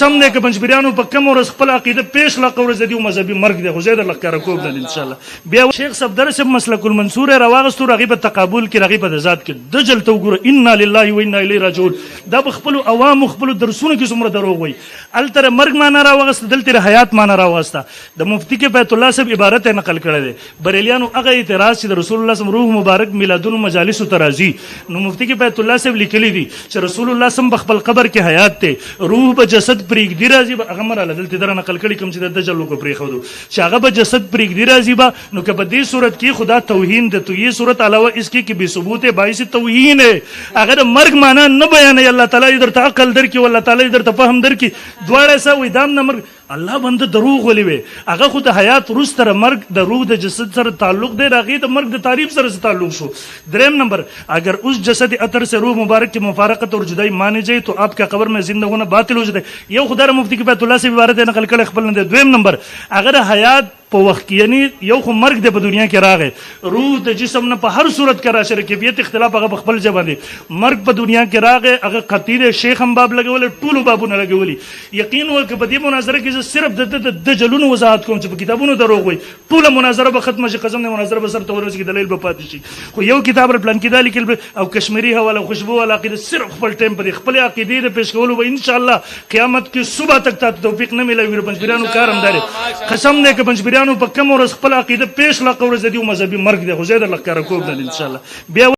قسم دی که پنځپیرانو په کوم ورځ خپل عقیده پیش لا ورځ د دې مذهبي مرګ دی خو زه درله ښکاره کوم نه ان شاء الله. بیا شیخ صفدر صاحب مسلک المنصور راواغستو هغې په تقابل کې هغې په ذات کې د جلته وګوره انا لله و انا الیه راجعون دا په خپلو عوامو خپلو درسونو کې څومره دروغ وایي. هلته د مرګ معنا راوغسته دلته د حیات معنا راوغسته. د مفتي کې بیت الله صاحب عبارت یې نقل کړی دی. بریلیانو هغه اعتراض چې د رسول الله صم روح مبارک میلادونو مجالسو ته راځي نو مفتي کې بیت الله صاحب لیکلی دي چې رسول الله صم په خپل قبر کې حیات دی روح به جسد پرېږدي راځي به هغه مراله دلته دره نقل کړي کوم چې د دجل لوکو پرېښودو چې هغه به جسد پرېږدي راځي به نو که په دې صورت کې خدا توهین د تو یہ صورت علاوه اس کی بے ثبوت ہے باعث توهین ہے. اگر مرګ معنا نه بیانوي الله تعالی درته عقل درکړي والله تعالی درته فهم درکړي دواړه څه وي دام نه مرګ الله بنده دروغ ولي وي هغه خو د حیات وروسته مرګ د روح د جسد سره تعلق دی هغې د مرګ د تعریف سره تعلق شو. دریم نمبر اگر اس جسد اثر سے روح مبارک کی مفارقت اور جدائی مانی جائے تو آپ کا قبر میں زندہ ہونا باطل ہو جاتا ہے. یو خدا مفتی کی بیت الله سے عبارت نقل کړه خپل نه دی. دویم نمبر اگر حیات په وخت کې یعنی یو خو مرګ د په دنیا کې راغی روح د جسم نه په هر صورت کې راشه کیفیت اختلاف هغه په خپل ځای دی. مرګ په دنیا کې راغی هغه خطیر شیخ هم باب لګول ټولو بابونه لګولي. یقین وکړه په دې مناظره کې صرف د جلونو وضاحت کوم چې په کتابونو دروغ وي ټوله مناظره به ختمه شي قسم نه مناظره به سر ته ورسېږي دلیل به پاتې شي. خو یو کتاب پلان کې دا لیکل او کشمیری حواله خوشبو والا عقیده صرف خپل ټایم په خپل عقیدې د پیش کولو به ان شاء الله قیامت کې صبح تک ته توفیق نه ملوي. پنځپیرانو کار هم داري قسم دی که پنځپیرانو په کوم ورځ خپل عقیده پیش لا ورځ د دې مذهبي مرګ دی خو زه درله ښکاره کوم نه ان شاء الله. بیا